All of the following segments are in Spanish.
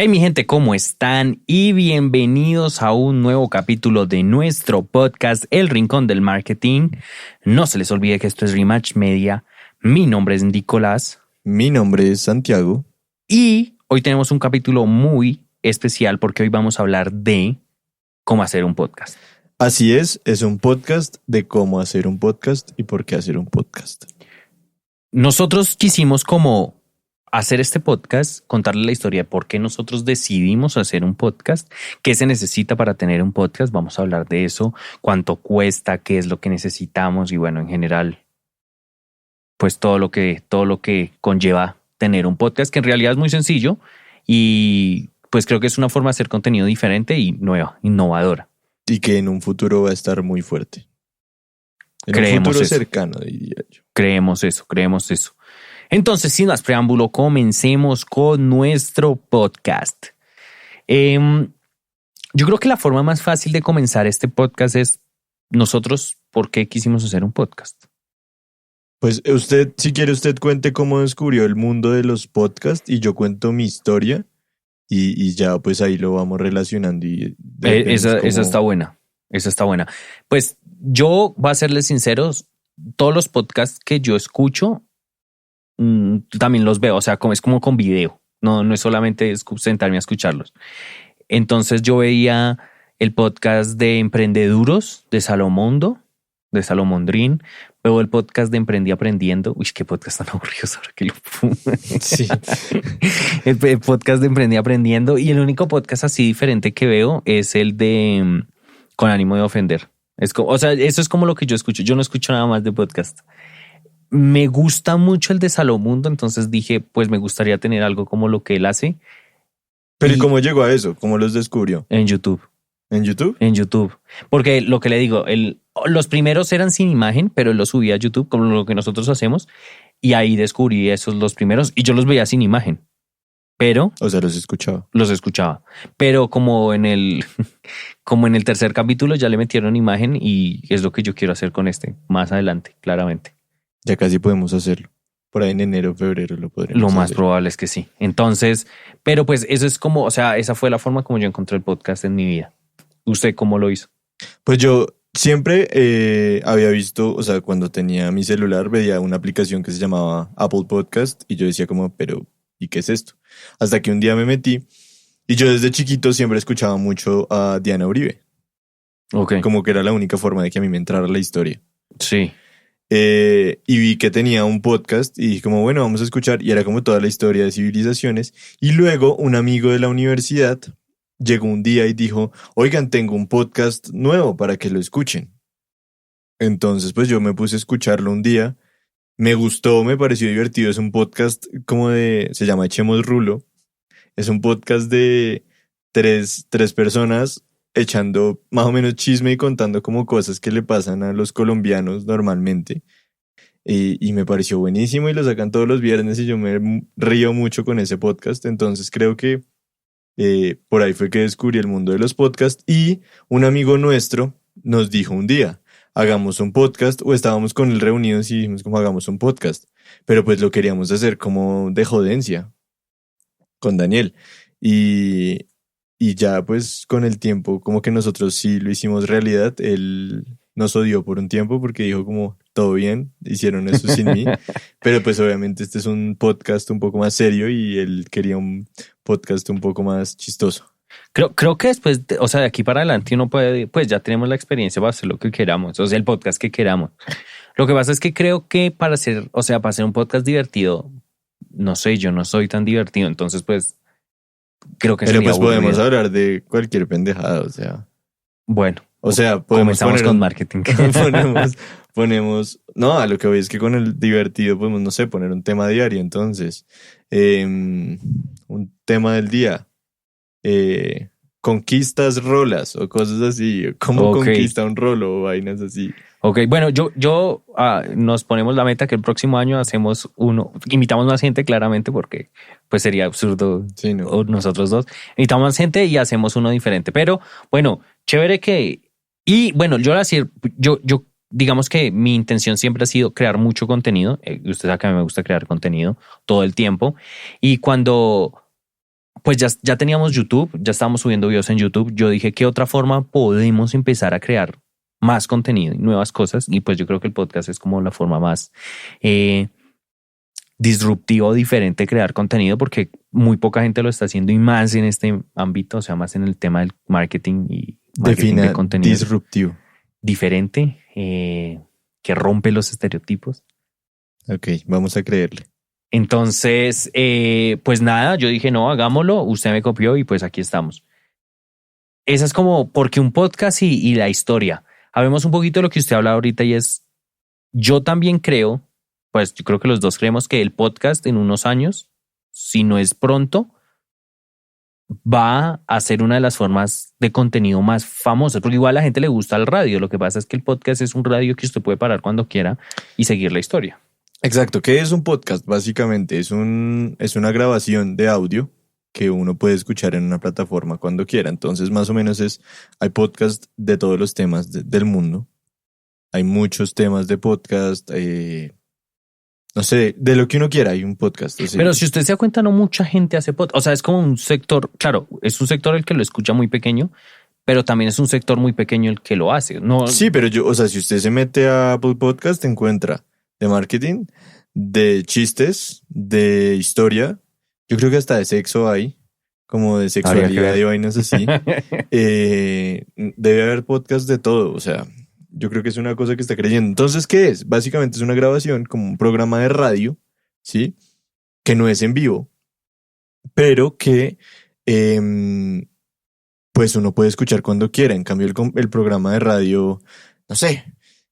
Hey mi gente, ¿cómo están? Y bienvenidos a un nuevo capítulo de nuestro podcast El Rincón del Marketing. No se les olvide que esto es Rematch Media. Mi nombre es Nicolás. Mi nombre es Santiago. Y hoy tenemos un capítulo muy especial porque hoy vamos a hablar de cómo hacer un podcast. Así es un podcast de cómo hacer un podcast y por qué hacer un podcast. Nosotros quisimos como hacer este podcast, contarle la historia de por qué nosotros decidimos hacer un podcast, qué se necesita para tener un podcast. Vamos a hablar de eso, cuánto cuesta, qué es lo que necesitamos y bueno, en general, pues todo lo que conlleva tener un podcast, que en realidad es muy sencillo y pues creo que es una forma de hacer contenido diferente y nueva, innovadora. Y que en un futuro va a estar muy fuerte. Creemos un futuro eso. cercano, diría yo. Creemos eso. Entonces, sin más preámbulo, comencemos con nuestro podcast. Yo creo que la forma más fácil de comenzar este podcast es nosotros, ¿por qué quisimos hacer un podcast? Pues usted, si quiere, usted cuente cómo descubrió el mundo de los podcasts y yo cuento mi historia y ya pues ahí lo vamos relacionando. Esa está buena. Esa está buena. Pues yo, voy a serles sinceros, todos los podcasts que yo escucho también los veo, o sea, es como con video, no es solamente sentarme a escucharlos. Entonces yo veía el podcast de Emprendeduros de Salomondo, de Salomondrín, veo el podcast de Emprendí Aprendiendo. Uy, qué podcast tan aburrido ahora que lo pongo. Sí. El podcast de Emprendí Aprendiendo y el único podcast así diferente que veo es el de Con ánimo de ofender. O sea, eso es como lo que yo escucho. Yo no escucho nada más de podcast. Me gusta mucho el de Salomundo, entonces dije, pues me gustaría tener algo como lo que él hace. Pero ¿y cómo llegó a eso? ¿Cómo los descubrió? En YouTube. ¿En YouTube? En YouTube. Porque lo que le digo, los primeros eran sin imagen, pero él los subía a YouTube, como lo que nosotros hacemos, y ahí descubrí esos los primeros, y yo los veía sin imagen. Pero... O sea, los escuchaba. Los escuchaba. Pero como en el tercer capítulo ya le metieron imagen y es lo que yo quiero hacer con este, más adelante, claramente. Ya casi podemos hacerlo. Por ahí en enero, febrero lo podremos Lo más hacer. probable es que sí. Entonces, pero pues eso es como, o sea, esa fue la forma como yo encontré el podcast en mi vida. ¿Usted cómo lo hizo? Pues yo siempre había visto, o sea, cuando tenía mi celular veía una aplicación que se llamaba Apple Podcast y yo decía como, pero ¿y qué es esto? Hasta que un día me metí y yo desde chiquito siempre escuchaba mucho a Diana Uribe. Ok. Como que era la única forma de que a mí me entrara la historia. Sí. Y vi que tenía un podcast y dije como, bueno, vamos a escuchar. Y era como toda la historia de civilizaciones. Y luego un amigo de la universidad llegó un día y dijo, oigan, tengo un podcast nuevo para que lo escuchen. Entonces, pues yo me puse a escucharlo un día. Me gustó, me pareció divertido. Es un podcast se llama Echemos Rulo. Es un podcast de tres personas echando más o menos chisme y contando como cosas que le pasan a los colombianos normalmente. Y me pareció buenísimo y lo sacan todos los viernes y yo me río mucho con ese podcast. Entonces creo que por ahí fue que descubrí el mundo de los podcasts y un amigo nuestro nos dijo un día, hagamos un podcast, o estábamos con él reunidos y dijimos como hagamos un podcast. Pero pues lo queríamos hacer como de jodencia con Daniel. Y ya pues con el tiempo como que nosotros sí lo hicimos realidad. Él nos odió por un tiempo porque dijo como todo bien, hicieron eso sin mí. Pero pues obviamente este es un podcast un poco más serio y él quería un podcast un poco más chistoso. Creo que después, o sea, de aquí para adelante uno puede, pues ya tenemos la experiencia para hacer lo que queramos, o sea, el podcast que queramos. Lo que pasa es que creo que para hacer un podcast divertido, no sé, yo no soy tan divertido, entonces pues creo que pero sería pues podemos aburrido. hablar de cualquier pendejada, o sea. Bueno, O sea, podemos comenzamos poner con marketing. ponemos, no, a lo que voy es que con el divertido podemos, no sé, poner un tema diario, entonces, un tema del día, conquistas rolas o cosas así, cómo Ok. conquista un rolo o vainas así. Ok, bueno, yo nos ponemos la meta que el próximo año hacemos invitamos más gente claramente porque pues sería absurdo Sí, ¿no? nosotros dos. Invitamos más gente y hacemos uno diferente, pero bueno, chévere y bueno, yo digamos que mi intención siempre ha sido crear mucho contenido. Usted sabe que a mí me gusta crear contenido todo el tiempo y cuando pues ya teníamos YouTube, ya estábamos subiendo videos en YouTube. Yo dije, ¿qué otra forma podemos empezar a crear más contenido y nuevas cosas? Y pues yo creo que el podcast es como la forma más disruptiva o diferente de crear contenido, porque muy poca gente lo está haciendo, y más en este ámbito, o sea, más en el tema del marketing y marketing de contenido. Disruptivo. Diferente, que rompe los estereotipos. Ok, vamos a creerle. Entonces, pues nada, yo dije, no, hagámoslo, usted me copió y pues aquí estamos. Esa es como, porque un podcast y la historia. Habemos un poquito de lo que usted habla ahorita, y es, yo también creo, pues yo creo que los dos creemos que el podcast en unos años, si no es pronto, va a ser una de las formas de contenido más famosas, porque igual a la gente le gusta el radio. Lo que pasa es que el podcast es un radio que usted puede parar cuando quiera y seguir la historia. Exacto. ¿Qué es un podcast? Básicamente es una grabación de audio que uno puede escuchar en una plataforma cuando quiera. Entonces, más o menos hay podcast de todos los temas del mundo. Hay muchos temas de podcast, no sé, de lo que uno quiera hay un podcast. Así. Pero si usted se da cuenta, no mucha gente hace podcast. O sea, es como un sector, claro, es un sector el que lo escucha muy pequeño, pero también es un sector muy pequeño el que lo hace. No, sí, pero si usted se mete a Apple Podcast, encuentra de marketing, de chistes, de historia. Yo creo que hasta de sexo hay, como de sexualidad y vainas así. Debe haber podcast de todo, o sea... Yo creo que es una cosa que está creyendo. Entonces, ¿qué es? Básicamente es una grabación como un programa de radio, ¿sí? Que no es en vivo, pero que pues uno puede escuchar cuando quiera. En cambio, el programa de radio, no sé,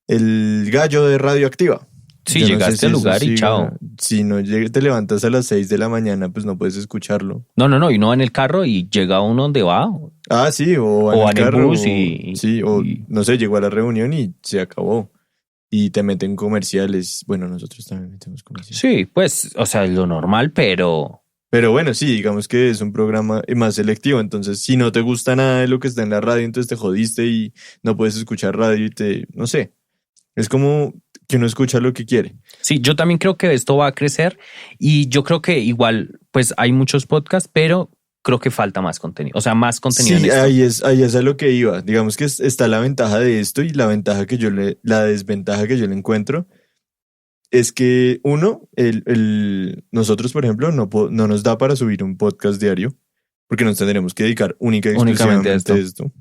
el gallo de Radioactiva. Sí, llegaste al lugar y chao. Si no te levantas a las 6 de la mañana, pues no puedes escucharlo. No, y uno va en el carro y llega uno donde va. Ah, sí, o en el carro, bus no sé, llegó a la reunión y se acabó. Y te meten comerciales. Bueno, nosotros también metemos comerciales. Sí, pues, o sea, es lo normal, pero... Pero bueno, sí, digamos que es un programa más selectivo. Entonces, si no te gusta nada de lo que está en la radio, entonces te jodiste y no puedes escuchar radio y no sé. Es como que uno escucha lo que quiere. Sí, yo también creo que esto va a crecer, y yo creo que igual, pues hay muchos podcasts, pero creo que falta más contenido. O sea, más contenido sí, en esto. ahí es a lo que iba. Digamos que está la ventaja de esto y la desventaja que yo le encuentro es que nosotros, por ejemplo, no nos da para subir un podcast diario porque nos tendremos que dedicar únicamente a esto.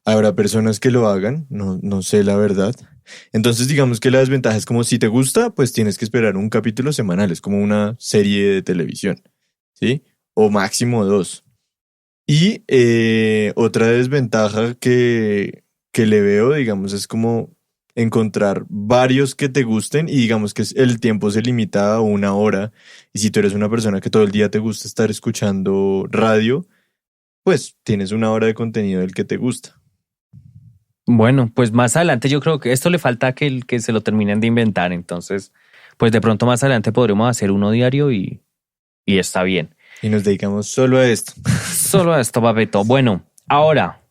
Habrá personas que lo hagan, no sé la verdad. Entonces, digamos que la desventaja es como si te gusta, pues tienes que esperar un capítulo semanal. Es como una serie de televisión, ¿sí? O máximo 2. Y otra desventaja que le veo, digamos, es como encontrar varios que te gusten, y digamos que el tiempo se limita a 1 hora. Y si tú eres una persona que todo el día te gusta estar escuchando radio, pues tienes 1 hora de contenido del que te gusta. Bueno, pues más adelante yo creo que esto le falta que se lo terminen de inventar. Entonces, pues de pronto más adelante podremos hacer uno diario y está bien. Y nos dedicamos solo a esto. Solo a esto, Papeto. Bueno, ahora,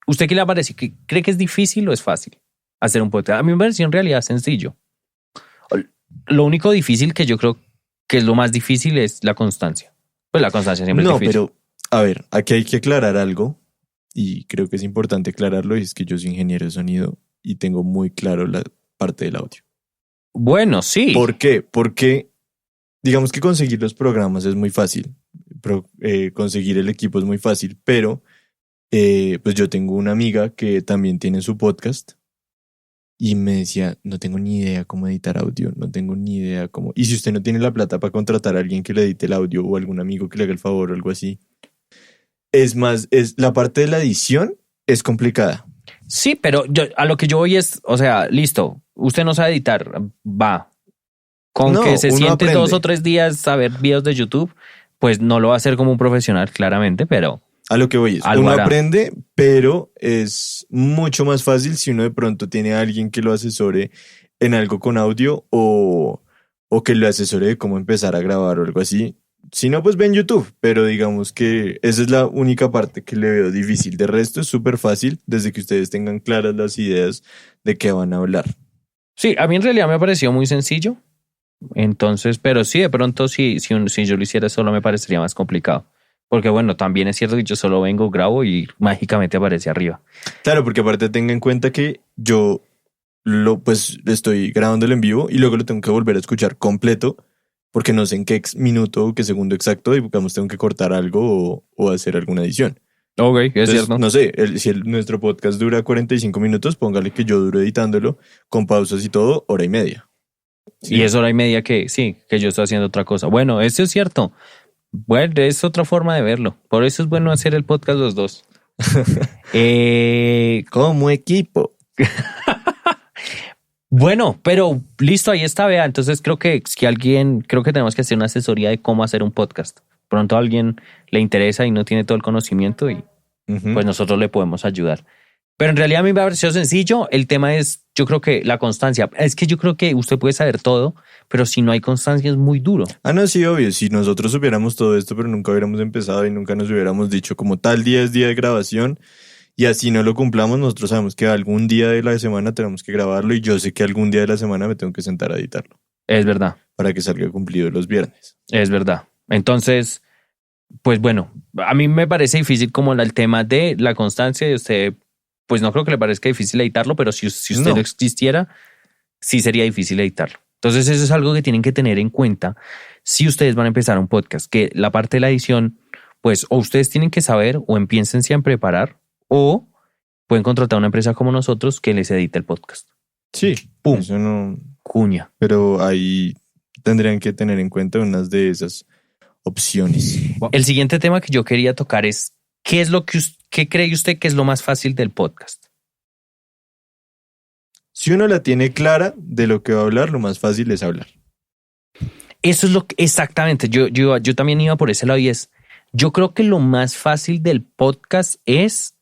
¿usted qué le parece? ¿Cree que es difícil o es fácil hacer un podcast? A mí me pareció en realidad sencillo. Lo único difícil, que yo creo que es lo más difícil, es la constancia. Pues la constancia siempre es difícil. No, pero a ver, aquí hay que aclarar algo. Y creo que es importante aclararlo, y es que yo soy ingeniero de sonido y tengo muy claro la parte del audio. Bueno, sí. ¿Por qué? Porque digamos que conseguir los programas es muy fácil, conseguir el equipo es muy fácil, pero pues yo tengo una amiga que también tiene su podcast y me decía, no tengo ni idea cómo editar audio, no tengo ni idea cómo... Y si usted no tiene la plata para contratar a alguien que le edite el audio o algún amigo que le haga el favor o algo así... Es la parte de la edición es complicada. Sí, pero a lo que yo voy es, o sea, listo, usted no sabe editar, va. Con que se siente aprende 2 o 3 días a ver videos de YouTube, pues no lo va a hacer como un profesional, claramente, pero... A lo que voy es, uno aprende, pero es mucho más fácil si uno de pronto tiene a alguien que lo asesore en algo con audio o que lo asesore de cómo empezar a grabar o algo así. Si no, pues ven YouTube, pero digamos que esa es la única parte que le veo difícil. De resto es súper fácil desde que ustedes tengan claras las ideas de qué van a hablar. Sí, a mí en realidad me pareció muy sencillo. Entonces, pero sí, de pronto si yo lo hiciera solo me parecería más complicado. Porque bueno, también es cierto que yo solo vengo, grabo y mágicamente aparece arriba. Claro, porque aparte tenga en cuenta que yo pues estoy grabándolo en vivo y luego lo tengo que volver a escuchar completo porque no sé en qué minuto o qué segundo exacto y digamos tengo que cortar algo o hacer alguna edición. Ok, es Entonces, cierto. no sé, nuestro podcast dura 45 minutos, póngale que yo duro editándolo con pausas y todo, hora y media. ¿Sí? Y es hora y media que sí, que yo estoy haciendo otra cosa. Bueno, eso es cierto. Bueno, es otra forma de verlo. Por eso es bueno hacer el podcast los dos. Como equipo. Bueno, pero listo, ahí está, vea. Entonces creo que tenemos que hacer una asesoría de cómo hacer un podcast. Pronto a alguien le interesa y no tiene todo el conocimiento y pues nosotros le podemos ayudar. Pero en realidad a mí me pareció sencillo. El tema es, yo creo que la constancia. Es que yo creo que usted puede saber todo, pero si no hay constancia es muy duro. Ah, no, sí, obvio. Si nosotros supiéramos todo esto, pero nunca hubiéramos empezado y nunca nos hubiéramos dicho como tal día es día de grabación y así no lo cumplamos, nosotros sabemos que algún día de la semana tenemos que grabarlo y yo sé que algún día de la semana me tengo que sentar a editarlo. Es verdad. Para que salga cumplido los viernes. Es verdad. Entonces, pues bueno, a mí me parece difícil como el tema de la constancia y usted, pues no creo que le parezca difícil editarlo, pero si usted no existiera, sí sería difícil editarlo. Entonces eso es algo que tienen que tener en cuenta si ustedes van a empezar un podcast, que la parte de la edición, pues o ustedes tienen que saber o empiecen a preparar o pueden contratar a una empresa como nosotros que les edite el podcast. Sí, ¡Pum! Eso no... Cuña. Pero ahí tendrían que tener en cuenta unas de esas opciones. El siguiente tema que yo quería tocar es ¿qué cree usted que es lo más fácil del podcast? Si uno la tiene clara de lo que va a hablar, lo más fácil es hablar. Eso es exactamente. Yo también iba por ese lado y yo creo que lo más fácil del podcast es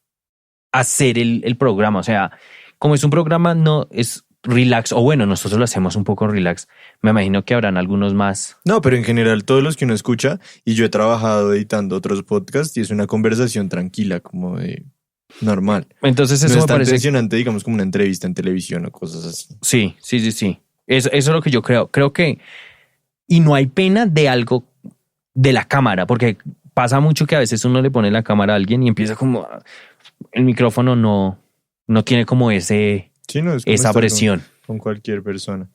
hacer el programa. O sea, como es un programa, no es relax, o bueno, nosotros lo hacemos un poco relax. Me imagino que habrán algunos más. No, pero en general todos los que uno escucha, y yo he trabajado editando otros podcasts y es una conversación tranquila, como de normal. Entonces eso no me es tan parece tensionante, digamos, como una entrevista en televisión o cosas así. Sí. Eso es lo que yo creo. Creo que y no hay pena de algo de la cámara, porque pasa mucho que a veces uno le pone la cámara a alguien y empieza como el micrófono no tiene como esa presión. Con cualquier persona.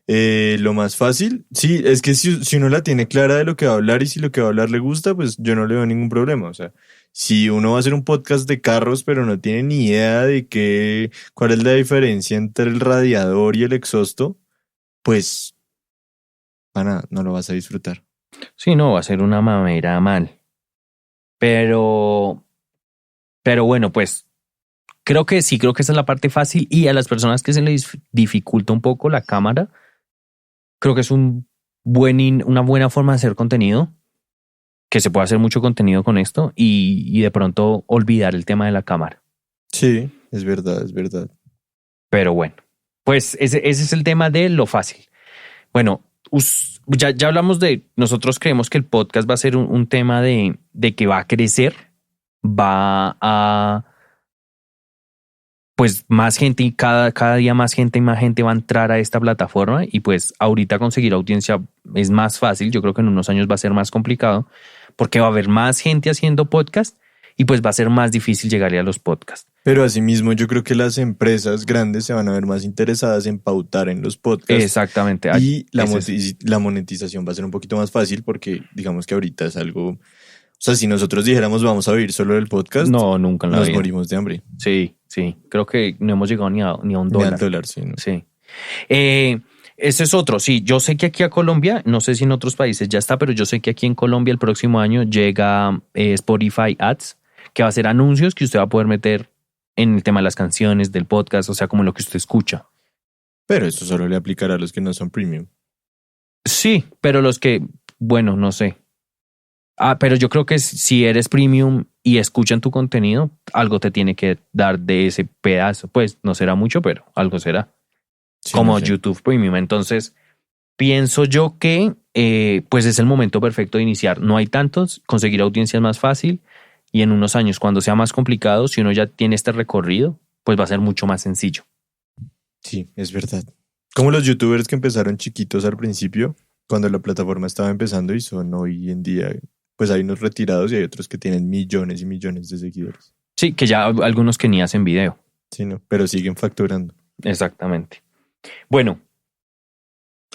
Lo más fácil, sí, es que si uno la tiene clara de lo que va a hablar y si lo que va a hablar le gusta, pues yo no le veo ningún problema. O sea, si uno va a hacer un podcast de carros, pero no tiene ni idea de cuál es la diferencia entre el radiador y el exhausto, pues no lo vas a disfrutar. Sí, no, va a ser una mamera mal. Pero bueno, pues creo que esa es la parte fácil y a las personas que se les dificulta un poco la cámara, creo que es una buena forma de hacer contenido, que se puede hacer mucho contenido con esto y de pronto olvidar el tema de la cámara. Sí, es verdad. Pero bueno, pues ese es el tema de lo fácil. Bueno, ya hablamos nosotros creemos que el podcast va a ser un tema de que va a crecer, va a, pues más gente y cada día más gente va a entrar a esta plataforma y pues ahorita conseguir audiencia es más fácil. Yo creo que en unos años va a ser más complicado porque va a haber más gente haciendo podcast y pues va a ser más difícil llegarle a los podcasts. Pero asimismo yo creo que las empresas grandes se van a ver más interesadas en pautar en los podcasts. Exactamente. Y la monetización va a ser un poquito más fácil porque digamos que ahorita es algo... O sea, si nosotros dijéramos vamos a vivir solo del podcast, no, nunca en la nos vida. morimos de hambre. Sí. Creo que no hemos llegado ni a un dólar. Ni al dólar, sí. ¿No? Sí. Ese es otro. Sí, yo sé que aquí a Colombia, no sé si en otros países ya está, pero yo sé que aquí en Colombia el próximo año llega Spotify Ads, que va a ser anuncios que usted va a poder meter en el tema de las canciones, del podcast, o sea, como lo que usted escucha. Pero eso solo le aplicará a los que no son premium. Sí, pero los que, bueno, no sé. Pero yo creo que si eres premium y escuchan tu contenido, algo te tiene que dar de ese pedazo. Pues no será mucho, pero algo será. Sí, como no sé. YouTube Premium. Entonces, pienso yo que pues es el momento perfecto de iniciar. No hay tantos, conseguir audiencia es más fácil y en unos años, cuando sea más complicado, si uno ya tiene este recorrido, pues va a ser mucho más sencillo. Sí, es verdad. Como los youtubers que empezaron chiquitos al principio, cuando la plataforma estaba empezando y son hoy en día, pues hay unos retirados y hay otros que tienen millones y millones de seguidores. Sí, que ya algunos que ni hacen video. Sí, no, pero siguen facturando. Exactamente. Bueno,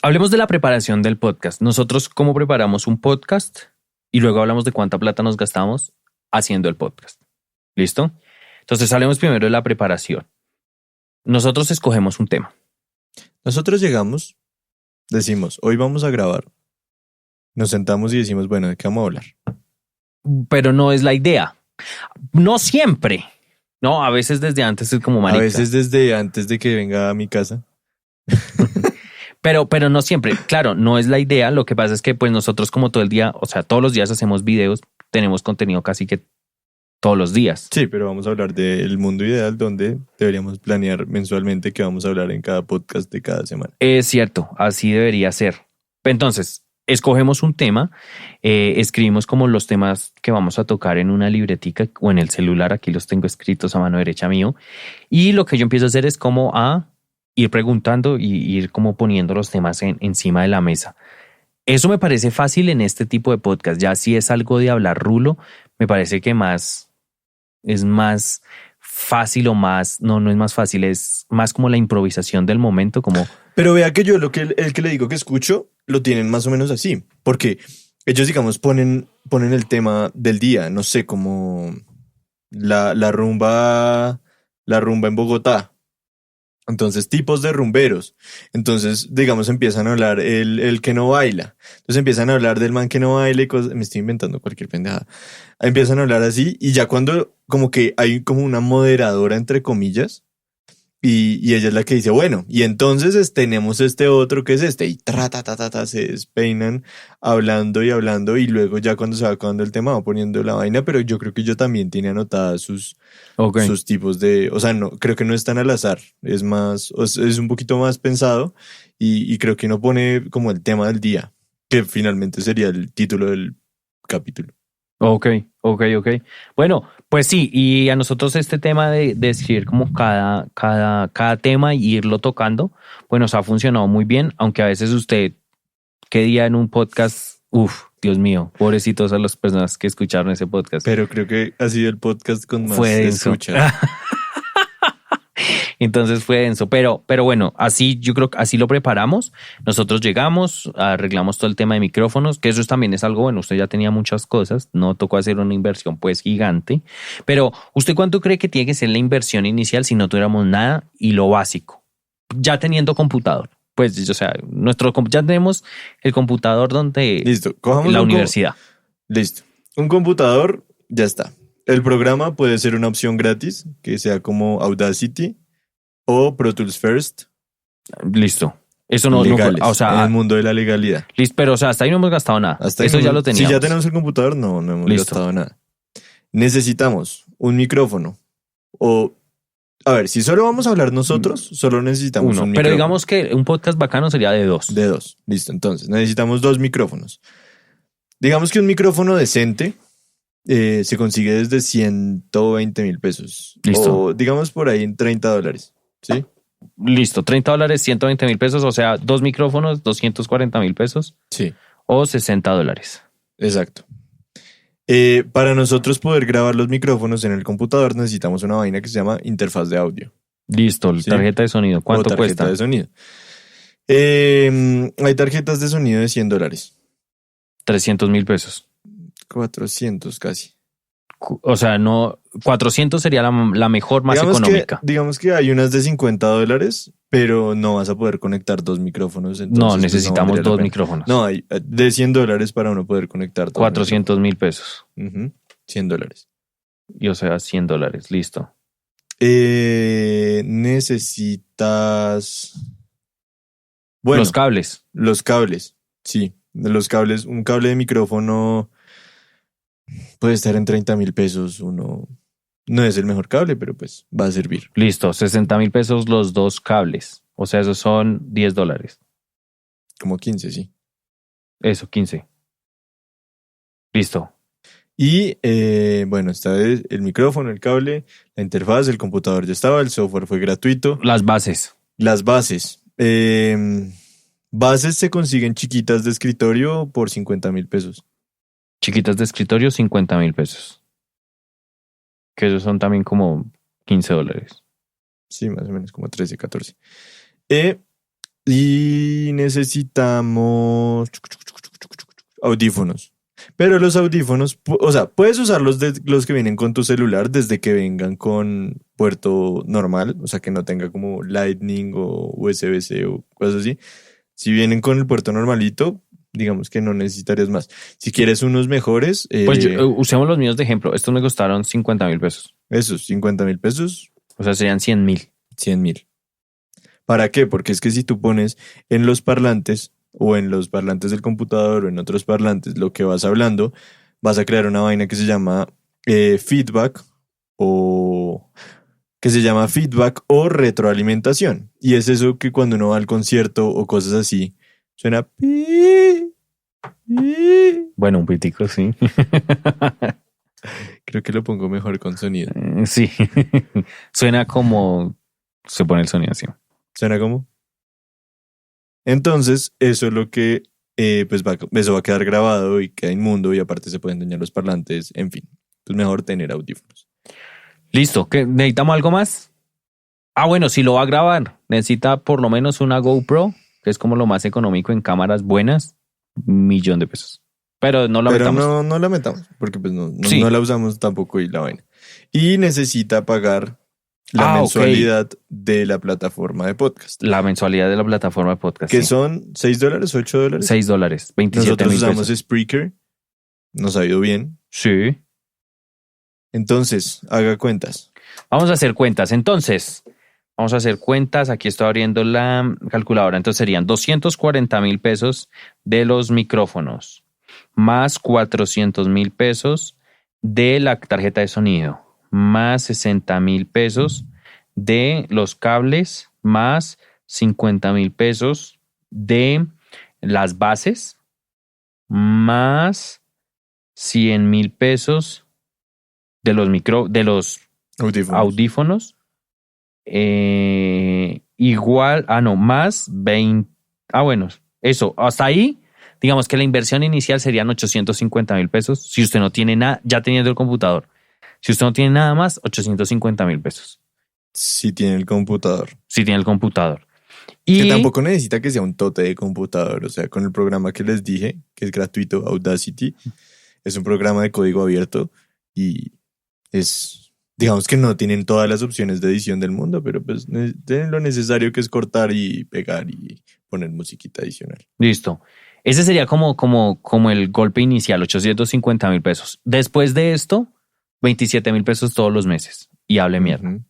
hablemos de la preparación del podcast. Nosotros, ¿cómo preparamos un podcast? Y luego hablamos de cuánta plata nos gastamos haciendo el podcast. ¿Listo? Entonces, hablemos primero de la preparación. Nosotros escogemos un tema. Nosotros llegamos, decimos, hoy vamos a grabar. Nos sentamos y decimos, bueno, ¿de qué vamos a hablar? Pero no es la idea. No siempre. No, a veces desde antes es como marica. A veces desde antes de que venga a mi casa. Pero no siempre. Claro, no es la idea. Lo que pasa es que pues nosotros como todo el día, o sea, todos los días hacemos videos, tenemos contenido casi que todos los días. Sí, pero vamos a hablar del mundo ideal donde deberíamos planear mensualmente qué vamos a hablar en cada podcast de cada semana. Es cierto, así debería ser. Entonces, escogemos un tema, escribimos como los temas que vamos a tocar en una libretica o en el celular, aquí los tengo escritos a mano derecha mío, y lo que yo empiezo a hacer es como a ir preguntando y ir como poniendo los temas encima de la mesa. Eso me parece fácil en este tipo de podcast. Ya si es algo de hablar rulo, me parece que es más fácil o más, no es más fácil, es más como la improvisación del momento, como... Pero vea que yo el que le digo que escucho lo tienen más o menos así, porque ellos, digamos, ponen el tema del día, no sé, como la rumba en Bogotá. Entonces, tipos de rumberos. Entonces, digamos, empiezan a hablar el que no baila. Entonces empiezan a hablar del man que no baila y cosas. Me estoy inventando cualquier pendejada. Empiezan a hablar así y ya cuando como que hay como una moderadora, entre comillas, y ella es la que dice, bueno, y entonces tenemos este otro que es este. Y se despeinan hablando y luego ya cuando se va acabando el tema va poniendo la vaina, pero yo creo que yo también tiene anotadas sus tipos de... O sea, no, creo que no es tan al azar. Es más, es un poquito más pensado y creo que uno pone como el tema del día, que finalmente sería el título del capítulo. Ok. Bueno, pues sí, y a nosotros este tema de escribir como cada tema y irlo tocando, pues nos ha funcionado muy bien, aunque a veces usted, qué día en un podcast, Dios mío, pobrecitos a las personas que escucharon ese podcast. Pero creo que ha sido el podcast con más escuchas. Entonces fue denso, pero bueno, así yo creo que así lo preparamos. Nosotros llegamos, arreglamos todo el tema de micrófonos, que eso también es algo bueno. Usted ya tenía muchas cosas, no tocó hacer una inversión pues gigante. Pero ¿usted cuánto cree que tiene que ser la inversión inicial si no tuviéramos nada y lo básico? Ya teniendo computador. Pues, o sea, ya tenemos el computador donde... Listo, cojamos la universidad. Listo. Un computador, ya está. El programa puede ser una opción gratis, que sea como Audacity o Pro Tools First. Listo. Eso no, legales, o sea, en el mundo de la legalidad. Listo, pero o sea, hasta ahí no hemos gastado nada. Hasta eso ya lo teníamos. Si ya tenemos el computador, no hemos gastado nada. Necesitamos un micrófono. O, a ver, si solo vamos a hablar nosotros, solo necesitamos un micrófono. Pero digamos que un podcast bacano sería de 2. De 2, listo. Entonces, necesitamos 2 micrófonos. Digamos que un micrófono decente se consigue desde 120,000 pesos. Listo. O digamos por ahí en $30. ¿Sí? Listo, $30, 120,000 pesos, o sea, 2 micrófonos, 240,000 pesos. Sí. O $60. Exacto. Para nosotros poder grabar los micrófonos en el computador necesitamos una vaina que se llama interfaz de audio. Listo, ¿sí? Tarjeta de sonido. ¿Cuánto cuesta? Tarjeta de sonido. Hay tarjetas de sonido de $100. 300,000 pesos. 400 casi. O sea, no, 400 sería la mejor, más económica. Digamos que hay unas de $50, pero no vas a poder conectar 2 micrófonos. Entonces, no, necesitamos 2 micrófonos. No, hay de $100 para uno poder conectar 400,000 pesos. $100. Y o sea, $100, listo. Necesitas... Bueno, los cables, sí. Los cables, un cable de micrófono puede estar en 30,000 pesos. Uno no es el mejor cable, pero pues va a servir. Listo, 60,000 pesos los 2 cables. O sea, esos son $10. Como 15, sí. Eso, 15. Listo. Y bueno, esta vez el micrófono, el cable, la interfaz, el computador ya estaba, el software fue gratuito. Las bases. Las bases. Bases se consiguen chiquitas de escritorio por 50,000 pesos. Chiquitas de escritorio, 50,000 pesos. Que esos son también como $15. Sí, más o menos como 13, 14. Y necesitamos audífonos. Pero los audífonos, o sea, puedes usar los que vienen con tu celular desde que vengan con puerto normal, o sea, que no tenga como Lightning o USB-C o cosas así. Si vienen con el puerto normalito, digamos que no necesitarías más. Si quieres unos mejores... Pues usemos los míos de ejemplo. Estos me costaron 50,000 pesos. Esos, 50,000 pesos. O sea, serían 100,000. 100,000. ¿Para qué? Porque es que si tú pones en los parlantes o en los parlantes del computador o en otros parlantes lo que vas hablando, vas a crear una vaina que se llama feedback o retroalimentación. Y es eso que cuando uno va al concierto o cosas así, suena pi, pi. Bueno, un pitico, sí. Creo que lo pongo mejor con sonido. Sí. Suena como se pone el sonido así. ¿Suena como? Entonces, eso es lo que eso va a quedar grabado y queda inmundo y aparte se pueden dañar los parlantes, en fin. Es mejor tener audífonos. Listo. ¿Necesitamos algo más? Bueno, si lo va a grabar, necesita por lo menos una GoPro, que es como lo más económico en cámaras buenas, $1,000,000. Pero no la metamos. No la metamos, porque pues no la usamos tampoco y la vaina. Y necesita pagar la mensualidad de la plataforma de podcast. La mensualidad de la plataforma de podcast. Que son $6, $8. $6, 27,000 pesos. Nosotros usamos Spreaker. Nos ha ido bien. Sí. Entonces, haga cuentas. Vamos a hacer cuentas. Entonces, aquí estoy abriendo la calculadora. Entonces serían 240,000 pesos de los micrófonos, más 400,000 pesos de la tarjeta de sonido, más 60,000 pesos de los cables, más 50,000 pesos de las bases, más 100,000 pesos de los audífonos. Más 20. Bueno, eso, hasta ahí, digamos que la inversión inicial serían 850,000 pesos. Si usted no tiene nada, ya teniendo el computador. Si usted no tiene nada más, 850,000 pesos. Si tiene el computador. Y que tampoco necesita que sea un tote de computador. O sea, con el programa que les dije, que es gratuito, Audacity, es un programa de código abierto y es, digamos que no tienen todas las opciones de edición del mundo, pero pues tienen lo necesario que es cortar y pegar y poner musiquita adicional. Listo. Ese sería como el golpe inicial, 850,000 pesos. Después de esto, 27,000 pesos todos los meses. Y hable mierda. Uh-huh.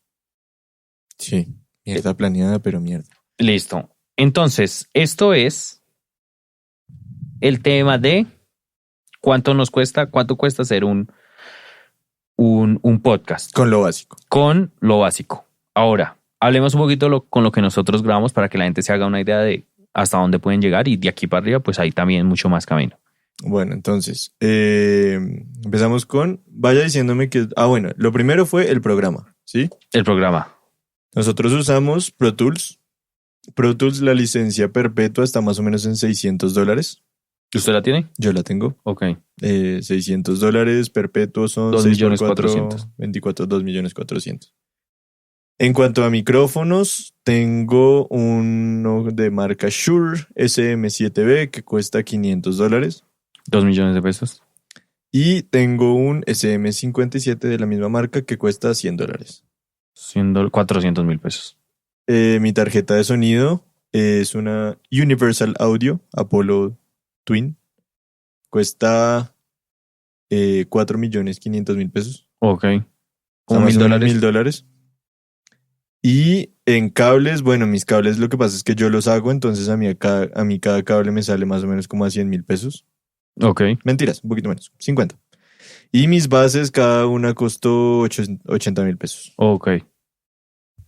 Sí, mierda planeada, pero mierda. Listo. Entonces, esto es el tema de cuánto cuesta hacer un podcast. Con lo básico. Ahora, hablemos un poquito con lo que nosotros grabamos para que la gente se haga una idea de hasta dónde pueden llegar y de aquí para arriba, pues hay también mucho más camino. Bueno, entonces, empezamos con, vaya diciéndome que, bueno, lo primero fue el programa, ¿sí? El programa. Nosotros usamos Pro Tools. Pro Tools, la licencia perpetua está más o menos en $600. ¿Usted la tiene? Yo la tengo. Ok. $600 perpetuos son 2,400,000. 2,400,000. En cuanto a micrófonos, tengo uno de marca Shure SM7B que cuesta $500. $2,000,000 pesos. Y tengo un SM57 de la misma marca que cuesta $100. 400,000 pesos. Mi tarjeta de sonido es una Universal Audio Apollo Twin. Cuesta 4,500,000 pesos. Ok. Como $1,000. $1,000. Y en cables, bueno, mis cables lo que pasa es que yo los hago, entonces a mí cada cable me sale más o menos como a 100,000 pesos. Ok. Mentiras, un poquito menos, 50. Y mis bases, cada una costó 80,000 pesos. Ok.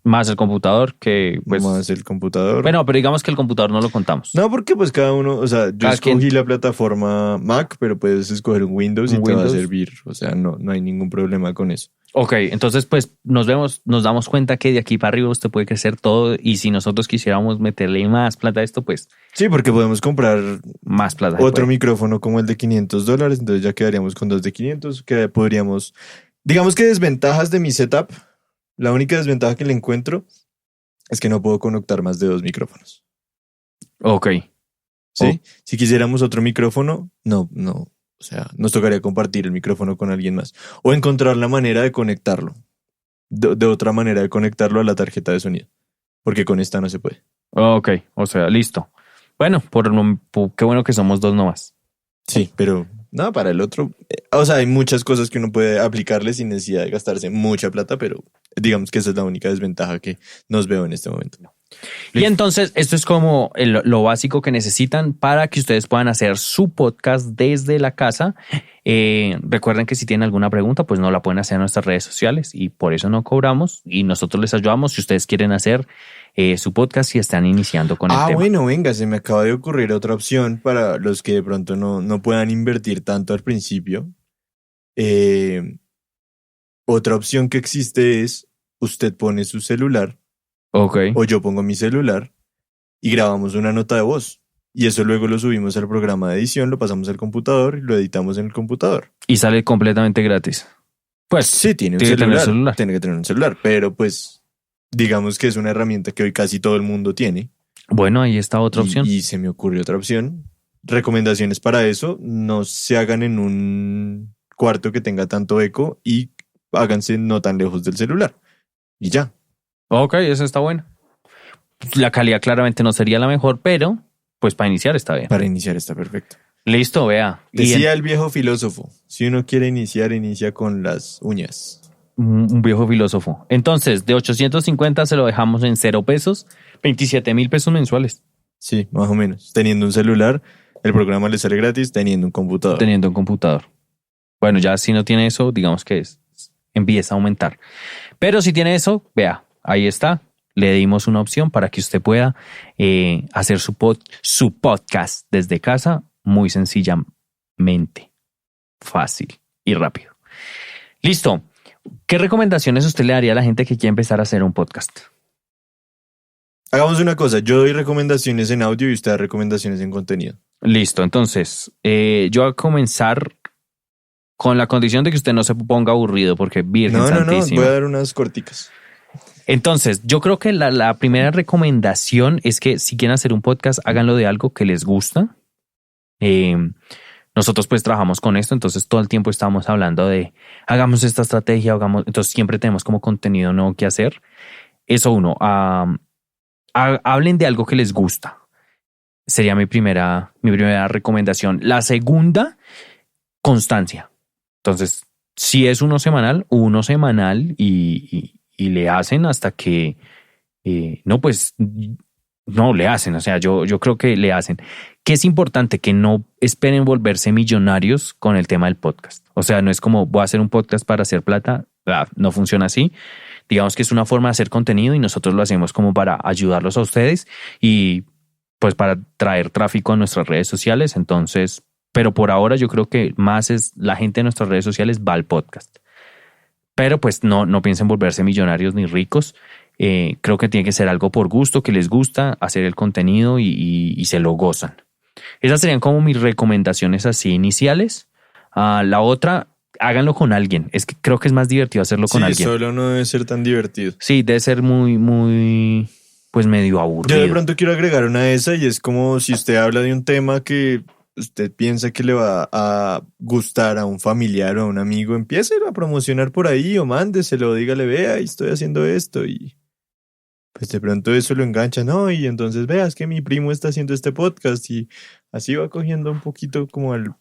Más el computador que pues... Más el computador. Bueno, pero digamos que el computador no lo contamos. No, porque pues cada uno, o sea, yo escogí la plataforma Mac, pero puedes escoger un Windows y te va a servir. O sea, no hay ningún problema con eso. Ok, entonces pues nos damos cuenta que de aquí para arriba usted puede crecer todo y si nosotros quisiéramos meterle más plata a esto, pues Sí, porque podemos comprar más plata se otro puede. micrófono como el de $500, entonces ya quedaríamos con dos de 500, que podríamos, digamos que desventajas de mi setup, la única desventaja que le encuentro es que no puedo conectar más de dos micrófonos. Ok. ¿Sí? Si quisiéramos otro micrófono, no, o sea, nos tocaría compartir el micrófono con alguien más o encontrar la manera de conectarlo, de otra manera de conectarlo a la tarjeta de sonido, porque con esta no se puede. Ok, o sea, listo. Bueno, qué bueno que somos dos nomás. Sí, pero no, para el otro, o sea, hay muchas cosas que uno puede aplicarle sin necesidad de gastarse mucha plata, pero digamos que esa es la única desventaja que nos veo en este momento. Y entonces esto es como lo básico que necesitan para que ustedes puedan hacer su podcast desde la casa. Recuerden que si tienen alguna pregunta, pues no la pueden hacer en nuestras redes sociales y por eso no cobramos y nosotros les ayudamos si ustedes quieren hacer su podcast y están iniciando con el tema. Bueno, venga, se me acaba de ocurrir otra opción para los que de pronto no puedan invertir tanto al principio. Otra opción que existe es usted pone su celular Ok. o yo pongo mi celular y grabamos una nota de voz. Y eso luego lo subimos al programa de edición, lo pasamos al computador y lo editamos en el computador. Y sale completamente gratis. Pues Sí, tiene un tiene que tener celular. Tiene que tener un celular, pero pues digamos que es una herramienta que hoy casi todo el mundo tiene. Bueno, ahí está otra opción. Y se me ocurrió otra opción. Recomendaciones para eso, no se hagan en un cuarto que tenga tanto eco y háganse no tan lejos del celular. Y ya. Ok, eso está bueno. La calidad claramente no sería la mejor, pero pues para iniciar está bien. Para iniciar está perfecto. Listo, vea. Decía el viejo filósofo, si uno quiere iniciar, inicia con las uñas. Un viejo filósofo. Entonces, de 850 se lo dejamos en 0 pesos, 27,000 pesos mensuales. Sí, más o menos. Teniendo un celular, el programa le sale gratis, teniendo un computador. Teniendo un computador. Bueno, ya si no tiene eso, digamos que empieza a aumentar. Pero si tiene eso, vea, ahí está. Le dimos una opción para que usted pueda hacer su podcast desde casa muy sencillamente, fácil y rápido. Listo. ¿Qué recomendaciones usted le daría a la gente que quiere empezar a hacer un podcast? Hagamos una cosa, yo doy recomendaciones en audio y usted da recomendaciones en contenido. Listo, entonces yo voy a comenzar con la condición de que usted no se ponga aburrido porque Virgen Santísima. Voy a dar unas corticas. Entonces, yo creo que la primera recomendación es que si quieren hacer un podcast, háganlo de algo que les gusta. Nosotros pues trabajamos con esto, entonces todo el tiempo estamos hablando de hagamos esta estrategia, entonces siempre tenemos como contenido nuevo que hacer. Eso uno, hablen de algo que les gusta. Sería mi primera recomendación. La segunda, constancia. Entonces, si es uno semanal y le hacen hasta que no le hacen. O sea, yo creo que le hacen. Que es importante que no esperen volverse millonarios con el tema del podcast. O sea, no es como voy a hacer un podcast para hacer plata. No funciona así. Digamos que es una forma de hacer contenido y nosotros lo hacemos como para ayudarlos a ustedes y pues para traer tráfico a nuestras redes sociales. Entonces, pero por ahora yo creo que más es la gente de nuestras redes sociales va al podcast. Pero pues no piensen volverse millonarios ni ricos. Creo que tiene que ser algo por gusto, que les gusta hacer el contenido y se lo gozan. Esas serían como mis recomendaciones así iniciales. La otra, háganlo con alguien. Es que creo que es más divertido hacerlo con alguien. Sí, solo no debe ser tan divertido. Sí, debe ser muy, pues medio aburrido. Yo de pronto quiero agregar una de esas y es como si usted habla de un tema que usted piensa que le va a gustar a un familiar o a un amigo, empiece a promocionar por ahí o mándeselo, dígale, vea, estoy haciendo esto y pues de pronto eso lo engancha, ¿no? Y entonces veas que mi primo está haciendo este podcast y así va cogiendo un poquito como al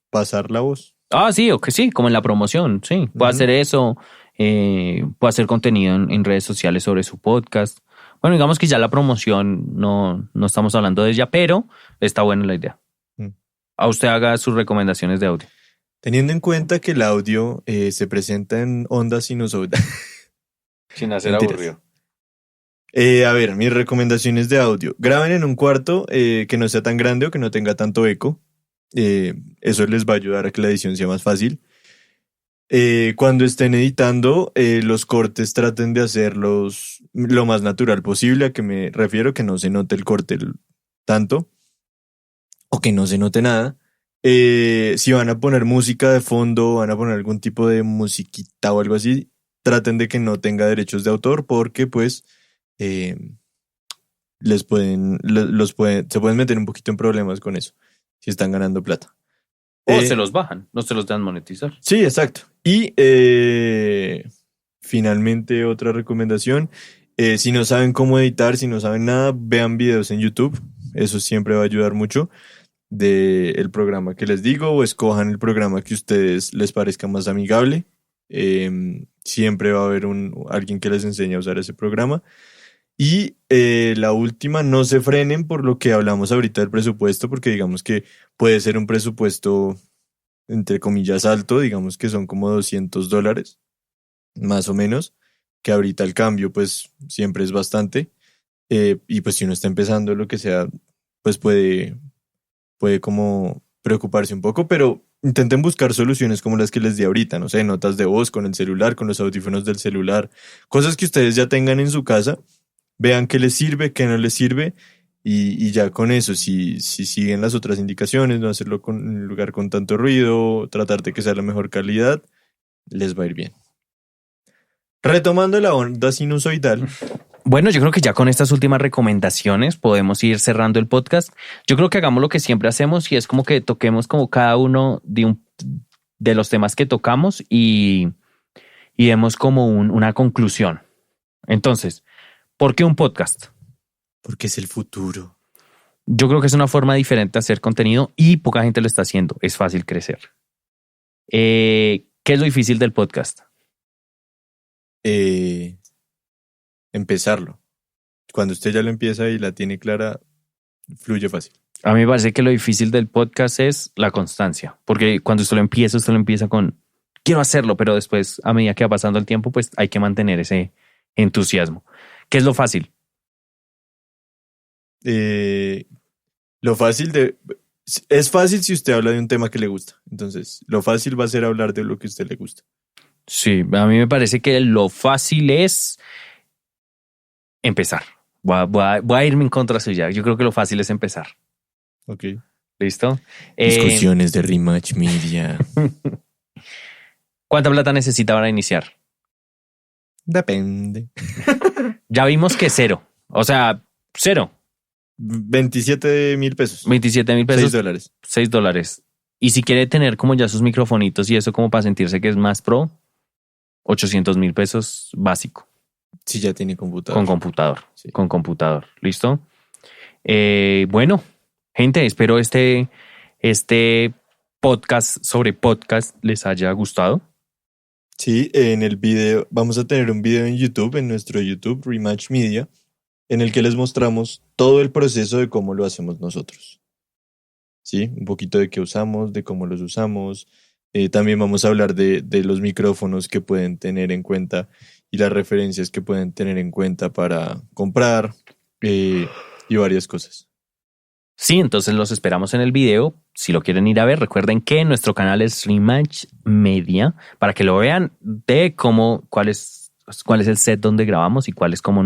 pasar la voz. Sí, o que sí, como en la promoción, sí. Puede hacer eso, puede hacer contenido en redes sociales sobre su podcast. Bueno, digamos que ya la promoción no estamos hablando de ella, pero está buena la idea. A usted haga sus recomendaciones de audio. Teniendo en cuenta que el audio se presenta en ondas sinusoidales. Sin hacer aburrido. A ver, mis recomendaciones de audio. Graben en un cuarto que no sea tan grande o que no tenga tanto eco. Eso les va a ayudar a que la edición sea más fácil. cuando estén editando, los cortes traten de hacerlos lo más natural posible. A que me refiero, que no se note el corte tanto o que no se note nada. Si van a poner música de fondo, van a poner algún tipo de musiquita o algo así, traten de que no tenga derechos de autor, porque pues se pueden meter un poquito en problemas con eso, si están ganando plata. O se los bajan, no se los dan monetizar. Sí, exacto. Y finalmente otra recomendación, si no saben cómo editar, si no saben nada, vean videos en YouTube. Eso siempre va a ayudar mucho, del programa que les digo, o escojan el programa que a ustedes les parezca más amigable. Siempre va a haber alguien que les enseñe a usar ese programa. Y la última, no se frenen por lo que hablamos ahorita del presupuesto, porque digamos que puede ser un presupuesto, entre comillas, alto, digamos que son como $200, más o menos, que ahorita el cambio pues siempre es bastante. Y pues si uno está empezando, lo que sea, pues puede como preocuparse un poco, pero intenten buscar soluciones como las que les di ahorita, no sé, notas de voz con el celular, con los audífonos del celular, cosas que ustedes ya tengan en su casa, vean qué les sirve, qué no les sirve, y ya con eso, si siguen las otras indicaciones, no hacerlo en un lugar con tanto ruido, tratar de que sea la mejor calidad, les va a ir bien. Retomando la onda sinusoidal. Bueno, yo creo que ya con estas últimas recomendaciones podemos ir cerrando el podcast. Yo creo que hagamos lo que siempre hacemos, y es como que toquemos como cada uno de los temas que tocamos y demos como una conclusión. Entonces, ¿por qué un podcast? Porque es el futuro. Yo creo que es una forma diferente de hacer contenido y poca gente lo está haciendo. Es fácil crecer. ¿Qué es lo difícil del podcast? Empezarlo. Cuando usted ya lo empieza y la tiene clara, fluye fácil. A mí me parece que lo difícil del podcast es la constancia, porque cuando usted lo empieza con quiero hacerlo, pero después, a medida que va pasando el tiempo, pues hay que mantener ese entusiasmo. ¿Qué es lo fácil? Lo fácil es fácil si usted habla de un tema que le gusta. Entonces, lo fácil va a ser hablar de lo que a usted le gusta. Sí, a mí me parece que lo fácil es empezar. Voy a irme en contra suya. Yo creo que lo fácil es empezar. Ok. ¿Listo? Discusiones de Rematch Media. ¿Cuánta plata necesita para iniciar? Depende. Ya vimos que 0. O sea, 0. 27,000 pesos. 27,000 pesos. $6. $6. Y si quiere tener como ya sus microfonitos y eso como para sentirse que es más pro, 800,000 pesos básico. Si ya tiene computador. Con computador. Sí. Con computador. ¿Listo? Bueno, gente, espero este podcast sobre podcast les haya gustado. Sí, en el video, vamos a tener un video en YouTube, en nuestro YouTube, Rematch Media, en el que les mostramos todo el proceso de cómo lo hacemos nosotros. Sí, un poquito de qué usamos, de cómo los usamos. También vamos a hablar de los micrófonos que pueden tener en cuenta y las referencias que pueden tener en cuenta para comprar y varias cosas. Sí, entonces los esperamos en el video. Si lo quieren ir a ver, recuerden que nuestro canal es Rematch Media, para que lo vean de cuál es el set donde grabamos y cuál es como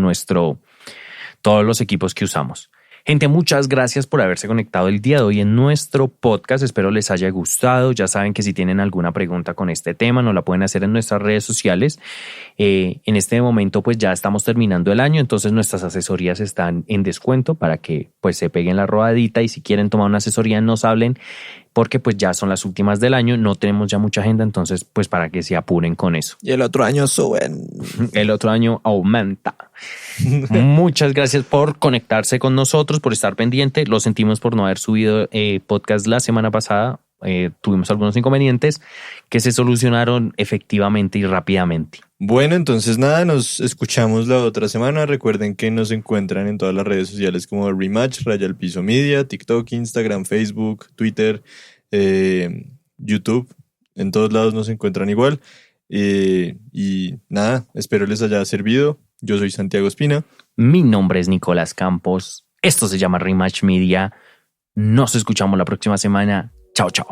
todos los equipos que usamos. Gente, muchas gracias por haberse conectado el día de hoy en nuestro podcast. Espero les haya gustado. Ya saben que si tienen alguna pregunta con este tema, nos la pueden hacer en nuestras redes sociales. En este momento, pues ya estamos terminando el año, entonces nuestras asesorías están en descuento para que pues se peguen la rodadita, y si quieren tomar una asesoría nos hablen, porque pues ya son las últimas del año, no tenemos ya mucha agenda, entonces pues para que se apuren con eso. Y el otro año suben. El otro año aumenta. Muchas gracias por conectarse con nosotros, por estar pendiente. Lo sentimos por no haber subido podcast la semana pasada. Tuvimos algunos inconvenientes que se solucionaron efectivamente y rápidamente. Bueno, entonces nada, nos escuchamos la otra semana. Recuerden que nos encuentran en todas las redes sociales como Rematch, _Piso Media, TikTok, Instagram, Facebook, Twitter, YouTube. En todos lados nos encuentran igual. Y nada, espero les haya servido. Yo soy Santiago Espina. Mi nombre es Nicolás Campos. Esto se llama Rematch Media. Nos escuchamos la próxima semana. Chao, chao.